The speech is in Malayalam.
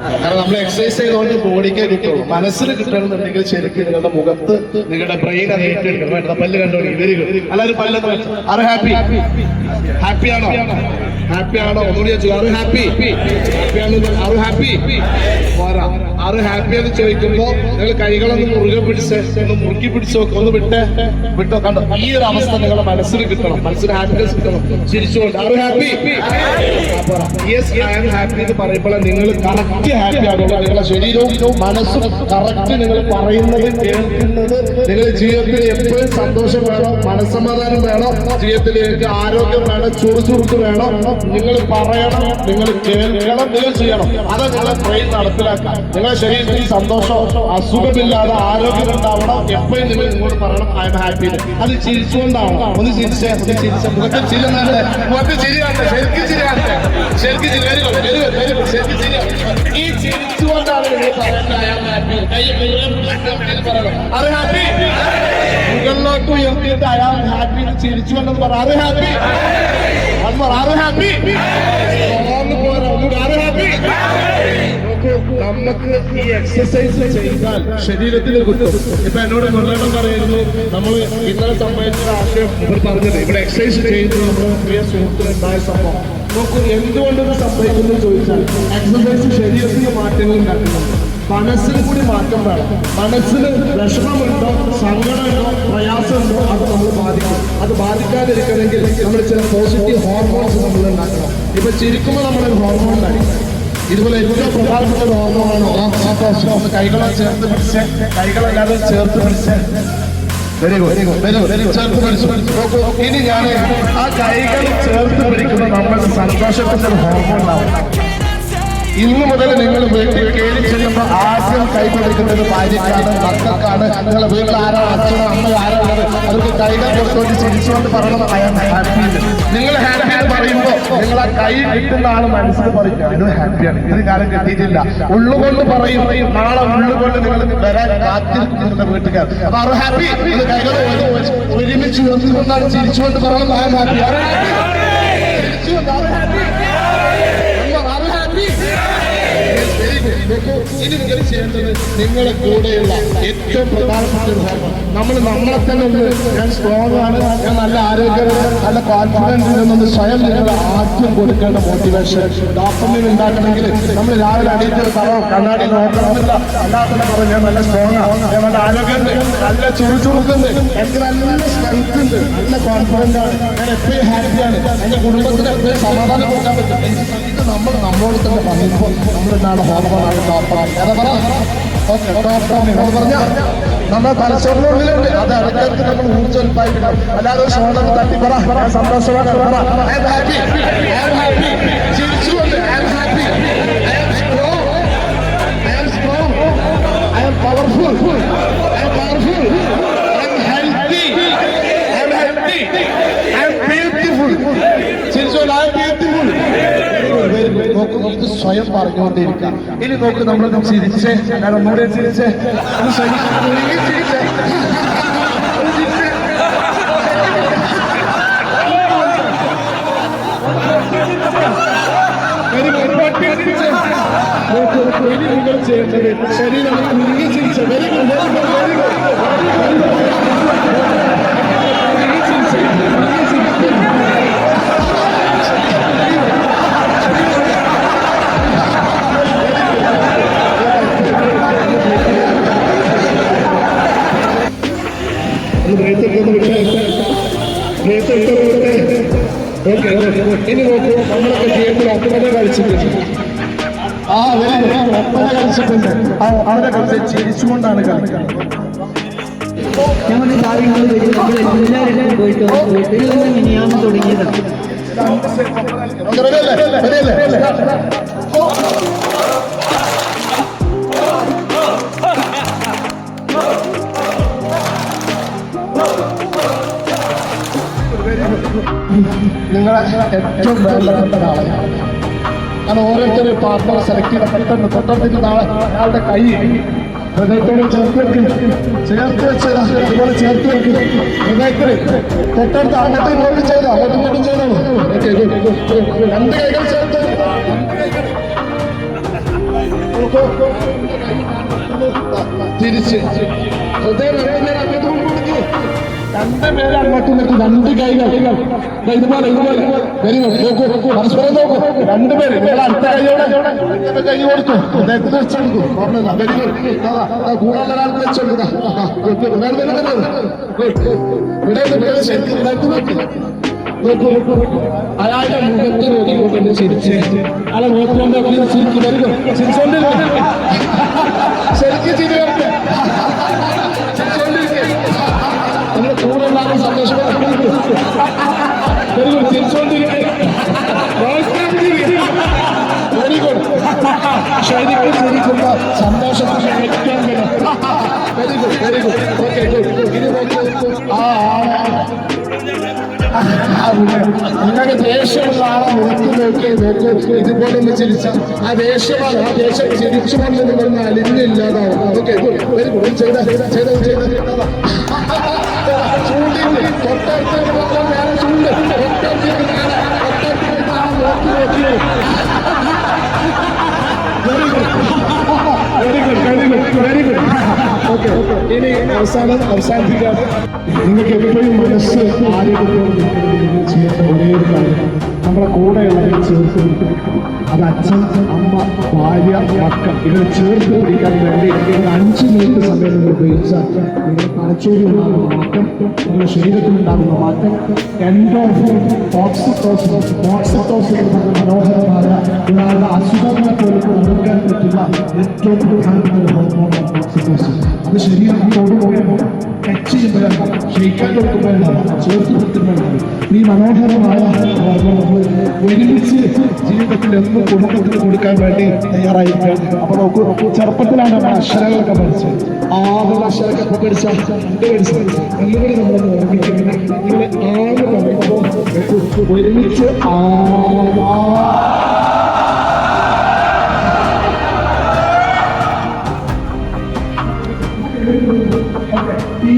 കാരണം നമ്മൾ എക്സസൈസ് ചെയ്തുകൊണ്ട് ബോഡിക്ക് കിട്ടുള്ളൂ. മനസ്സിന് കിട്ടണമെന്നുണ്ടെങ്കിൽ ശരിക്കും നിങ്ങളുടെ മുഖത്ത് നിങ്ങളുടെ ബ്രെയിൻ അത് ഏറ്റെടുക്കണം. പല്ല് കണ്ടോളി, വെരി ഗുഡ്. എല്ലാവരും പല്ലൊക്കെ ആറ് ഹാപ്പി ഹാപ്പിയാണോ? ഹാപ്പിയാണോ? ഒന്നുകൂടി ആറ് ഹാപ്പി ഹാപ്പിയാണോ? ആറ് ഹാപ്പി പോരാ. ആറ് ഹാപ്പി എന്ന് ചോദിക്കുമ്പോ നിങ്ങൾ കൈകളൊന്ന് മുറുകെ പിടിച്ച് ഒന്ന് മുറുക്കി പിടിച്ചോ, ഒന്ന് വിട്ടോ കണ്ടോ. ഈ ഒരു അവസ്ഥ നിങ്ങളുടെ മനസ്സിന് കിട്ടണം, മനസ്സിന് ഹാപ്പിനെസ് കിട്ടണം. ചിരിച്ചുകൊണ്ട് ആറ് happy yes I am happy എന്ന് പറയുമ്പോൾ നിങ്ങൾ കറക്റ്റ് ഹാപ്പി ആകുമ്പോൾ നിങ്ങളുടെ ശരീരവും മനസ്സും കറക്റ്റ് നിങ്ങൾ പറയുന്നത് കേൾക്കുന്നത്. നിങ്ങളുടെ ജീവിതത്തിൽ എപ്പോഴും സന്തോഷം വേണം, മനസ്സമാധാനം വേണം, ജീവിതത്തിലേക്ക് ആരോഗ്യം വേണം, ചുറുചുറുക്ക് വേണം. നിങ്ങൾ പറയണം, നിങ്ങൾ കേൾക്കണം, നിങ്ങൾ ചെയ്യണം. അത് നിങ്ങളെ ബ്രെയിൻ നടപ്പിലാക്കാം. നിങ്ങളുടെ ശരീരത്തിൽ സന്തോഷം, അസുഖമില്ലാതെ ആരോഗ്യം ഉണ്ടാവണം. എപ്പോഴും നിങ്ങൾ ഇങ്ങോട്ട് പറയണം ഐ എം ഹാപ്പി. അത് ചിരിച്ചുകൊണ്ടാവണം. ഒന്ന് ചിരിച്ചേ, മുഖത്ത് ചിരി കാണട്ടെ, മുഖത്ത് ചിരി കാണട്ടെ, ശരിക്കും ചിരി കാണട്ടെ, ശരിക്കും ചിരി. Very good, very good, very good. ശരിക്കും ചിരി. ഈ ചിരിച്ചുകൊണ്ടാണ് നിങ്ങൾ പറയേണ്ടത് ഐ എം ഹാപ്പി. പറയണം അത് ഹാപ്പി. മുകളിലോട്ട് ഉയർത്തിയിട്ട് ഐ ആം ഹാപ്പി ചിരിച്ചുകൊണ്ടെന്ന് പറ. അത് ഹാപ്പി, അത് ഹാപ്പി. നമുക്ക് ഈ എക്സസൈസ് ചെയ്താൽ ശരീരത്തിന് കിട്ടും. ഇപ്പൊ എന്നോട് മുരളീധരൻ പറയുന്നു, നമ്മൾ ഇന്നലെ സംബന്ധിച്ച ആശയം ഇവർ പറഞ്ഞത് ഇവിടെ എക്സസൈസ് ചെയ്യുന്നത് നമ്മുടെ പ്രിയ സുഹൃത്തിനുണ്ടായ സംഭവം. നോക്കൂ, എന്തുകൊണ്ടത് സംഭവിക്കുന്നു ചോദിച്ചാൽ എക്സസൈസ് ശരീരത്തിന് മാറ്റങ്ങൾ ഉണ്ടാക്കുന്നുണ്ട്. മനസ്സിന് കൂടി മാറ്റം വേണം. മനസ്സിന് വിഷമമുണ്ടോ, സങ്കടമുണ്ടോ, പ്രയാസമുണ്ടോ, അത് നമ്മൾ ബാധിക്കും. അത് ബാധിക്കാതിരിക്കണമെങ്കിൽ നമ്മൾ ചില പോസിറ്റീവ് ഹോർമോൺസ് നമ്മൾ ഉണ്ടാക്കണം. ഇപ്പൊ ചിരിക്കുമ്പോൾ നമ്മളൊരു ഹോർമോൺ ഉണ്ടായിരിക്കും. ഇതുപോലെ ഏറ്റവും പ്രധാനപ്പെട്ട ഒരു ഹോർമോണാണ് ഓക്സിറ്റോസിൻ. കൈകളെ ചേർത്ത് പിടിച്ച്, കൈകളെല്ലാവരും ചേർത്ത് പിടിച്ച്, very good, very good, very good, very good, ചേർത്ത് പിടിച്ചു. ഇനി ഞാൻ ആ കൈകൾ ചേർത്ത് പിടിക്കുമ്പോൾ നമ്മൾ സന്തോഷത്തിന്റെ ഒരു ഹോർമോൺ ഉണ്ടാവും. ഇന്നു മുതൽ നിങ്ങൾ വീട്ടിൽ കയറി ചെല്ലുമ്പോൾ ആദ്യം കൈ കൊടുക്കുന്നത് ഭാര്യക്കാണ്, മക്കൾക്കാണ്. നിങ്ങളുടെ വീട്ടിൽ ആരാ, അച്ഛനോ അമ്മയോ ആരോ ഉള്ളത്, അവർക്ക് കൈകൾ കൊടുത്തോണ്ട് ചിരിച്ചുകൊണ്ട് പറയണം ഐ ആം ഹാപ്പി. നിങ്ങൾ ഹാപ്പി എന്ന് പറയുമ്പോൾ നിങ്ങൾ ആ കൈ കിട്ടുന്ന ആൾ മനസ്സിൽ പറയും ഇത് ഹാപ്പിയാണ്, ഇത് കാലം കിട്ടിയിട്ടില്ല. ഉള്ളുകൊണ്ട് പറയും, നാളെ ഉള്ളുകൊണ്ട് നിങ്ങൾ വരാൻ കാത്തിരിക്കുന്ന വീട്ടുകാർ. അപ്പൊ അവർ ഹാപ്പി. ഇത് കൈകൾ ഒരുമിച്ച് ഉയർത്തിക്കൊണ്ടാണ് ചിരിച്ചുകൊണ്ട് പറയണം ഐ ആം ഹാപ്പി. ഇനി നിങ്ങൾ ചെയ്യേണ്ടത് നിങ്ങളെ കൂടെയുള്ള ഏറ്റവും പ്രധാനപ്പെട്ട ഒരു ഹോർമോൺ, നമ്മളെ തന്നെ ഒന്ന് ഞാൻ സ്ട്രോങ് ആണ്, ഞാൻ നല്ല ആരോഗ്യമാണ്, നല്ല കോൺഫിഡൻസ് എന്നൊന്ന് സ്വയം നിങ്ങൾ ആദ്യം കൊടുക്കേണ്ട മോട്ടിവേഷൻ. ഡോക്ടറിൽ ഉണ്ടാക്കണമെങ്കിൽ നമ്മൾ രാവിലെ അടിയിട്ട് പറയും കണ്ണാടി നോക്കണമെന്നില്ല, അല്ലാതെ തന്നെ പറയും ഞാൻ നല്ല സ്ട്രോങ് ആണ്, ഞാൻ നല്ല ആരോഗ്യമുണ്ട്, നല്ല ചുറുചുറുക്കുണ്ട്, എനിക്ക് നല്ല സ്ട്രെങ്ത് ഉണ്ട്, നല്ല കോൺഫിഡൻസ് ആണ്, ഞാൻ എപ്പോഴും ഹാപ്പിയാണ്, എന്റെ കുടുംബത്തിന് എപ്പോഴും സമാധാനം കൊടുക്കാൻ പറ്റും. ഇത് നമ്മൾ നമ്മളോട് തന്നെ പറയുമ്പോൾ നമ്മളെന്താണ് ഹോർമോണാണ് ഡോക്ടർ. ഏതാ പറ ഓക്കെ ഡോക്ടർ നിങ്ങൾ പറഞ്ഞ നമ്മുടെ തലച്ചോറിനുള്ളിലുണ്ട്. അത് ഇടയ്ക്ക് നമ്മൾ ഊർജ്ജോത്പാദിപ്പിക്കണം. അല്ലാതെ ഒരു ഷോൾഡർ തട്ടി പറ സന്തോഷമാണ് ചിരിച്ചുകൊണ്ട് I am happy, I am strong, I am strong, I am powerful, I am powerful, I am healthy, I am healthy, I am beautiful. ചിരിച്ചുകൊണ്ട് ഐ ആം ബ്യൂട്ടിഫുൾ. നോക്ക്, നമുക്ക് സ്വയം പറഞ്ഞുകൊണ്ടിരിക്കാം. ഇനി നോക്ക്, നമ്മളൊന്ന് ചിരിച്ചേ, ഞാൻ ഒന്നുകൂടെ ചിരിച്ചേ, ചിരിച്ചേ. ഇനി നിങ്ങൾ ചെയ്യേണ്ടത് ശരീരം കുരുങ്ങി ചിരിച്ച. Very good, very good, very good, very good. ഇനി നോക്കൂ, നമ്മളൊക്കെ ജീവിതത്തിൽ ഒപ്പന കളിച്ചിട്ടുണ്ട്. ആ ഒപ്പന കളിച്ചിട്ടുണ്ട്. അവരെ കളിച്ച് ചിരിച്ചുകൊണ്ടാണ് കളിക്കുന്നത്. ഞങ്ങളുടെ കാര്യങ്ങൾ എല്ലാവരും പോയിട്ട് വീട്ടിൽ നിന്ന് മിനിയാന്ന് തുടങ്ങിയതാണ്. നിങ്ങളെ ഏറ്റവും വേണ്ടപ്പെട്ട ഒരാളാണ്. കാരണം ഓരോരുത്തർ പാർട്ട്ണർ സെലക്ട് ചെയ്ത പെട്ടെന്ന് തൊട്ടടുത്ത് നാളെ അയാളുടെ കൈ ഹൃദയത്തോട് ചേർത്ത് വെച്ച് അതുപോലെ ചേർത്ത് വെക്കും. ഹൃദയത്തിൽ തൊട്ടടുത്ത് അങ്ങോട്ടും ഇങ്ങോട്ടും ചെയ്തോ, അങ്ങോട്ടും ഇങ്ങോട്ടും ചെയ്തോ. രണ്ട് കൈകൾ ചേർത്ത് നോക്കൂ. തിരിച്ച് ഹൃദയം അങ്ങോട്ടും കൊടുക്കും. രണ്ടുപേരെ അങ്ങോട്ടും നിൽക്കും. രണ്ട് കൈകൾ ഇതുപോലെ വെരി ഗുഡ്. നോക്കൂ, പരസ്പരം നോക്കൂ. രണ്ടുപേര് നിങ്ങൾ അടുത്ത കൈയോടെ കൈ കൊടുക്കും. അദ്ദേഹത്തിന് വെച്ചെടുക്കും. Very good. കൂടെയുള്ള ഒരാൾക്ക് വെച്ചെടുക്കുക. ശരിക്കും നോക്കൂ. അയാളുടെ മുഖത്ത് നോക്കിക്കൊണ്ട് ചിരിച്ച് അയാളെ നോക്കിക്കൊണ്ട് ചിരിക്കും. Very good. ചിരിച്ചോണ്ടിരിക്കും. ശരിക്കും ചിരി വരട്ടെ. നിങ്ങൾ കൂടെ ഉണ്ടാകുന്ന സന്തോഷം. Very good. ചിരിച്ചോണ്ടിരിക്കും. Very good. ശരിക്കും ചിരിക്കുമ്പോ സന്തോഷത്തിന് ഏറ്റവും very good. Very good. Okay good. ഇത് നോക്കൂ. നിങ്ങൾക്ക് ദേഷ്യമുള്ള ആളെ മുഖത്ത് നോക്കൂ. ഇതുപോലെ ഒന്ന് ചിരിച്ച ആ ദേഷ്യമാണ്. ആ ദേഷ്യം ചിരിച്ചുകൊണ്ട് നിങ്ങൾ അലിഞ്ഞില്ലാതാവും. Okay good. Very good. ചെയ്ത ചൂണ്ടില്ല. തൊട്ടടുത്ത് വേറെ ചൂണ്ട്. Very good. Very good. Very good. Okay. ഇനി അവസാനിപ്പിക്കാതെ നിങ്ങൾക്ക് എപ്പോഴും മനസ്സ് ആരോഗ്യത്തോടെ ചെയ്യുന്ന ഒരേ ഒരു കാര്യം നമ്മളെ കൂടെയുള്ളവരെ ചേർത്ത് പിടിക്കും. അത് അച്ഛൻ, അമ്മ, ഭാര്യ, മക്കൾ ഇവരെ ചേർത്ത് പിടിക്കാൻ വേണ്ടി 5 മിനിറ്റ് സമയം നിങ്ങൾ ഉപയോഗിച്ചാൽ നിങ്ങളുടെ തലച്ചോറിലുണ്ടാകുന്ന മാറ്റം, നിങ്ങളുടെ ശരീരത്തിലുണ്ടാകുന്ന മാറ്റം, എൻഡോർഫിൻ, ഓക്സിറ്റോസിൻ എന്ന മനോഹരമായ ഒരാളുടെ അസുഖങ്ങളെ പോലും കൊടുക്കാൻ പറ്റുന്ന ഏറ്റവും പ്രധാനപ്പെട്ട ഒരു ഹോർമോണാണ് ഓക്സിറ്റോസിൻ. അത് ശരീരത്തോടുകൂടി ടച്ച് ചെയ്യുമ്പോഴാണ്, ക്ഷയിക്കാൻ കൊടുക്കുമ്പോഴാണ്, ചേർത്ത് കൊടുക്കുമ്പോഴാണ് ഈ മനോഹരമായ നമ്മൾ ഒരുമിച്ച് ജീവിതത്തിൽ എന്നും കൊടുക്കാൻ വേണ്ടി തയ്യാറായിരിക്കുകയാണ്. അപ്പൊ നോക്കൂ, ചെറുപ്പത്തിലാണ് നമ്മൾ അക്ഷരങ്ങളൊക്കെ പഠിച്ചത്. ആദ്യം അക്ഷരങ്ങളൊക്കെ പഠിച്ചാൽ ഒന്നുകൂടി നമ്മളൊന്ന് ഓർമ്മിക്കുന്നത് നിങ്ങളെ ആദ്യം പറയുമ്പോൾ ഒരുമിച്ച് ഈ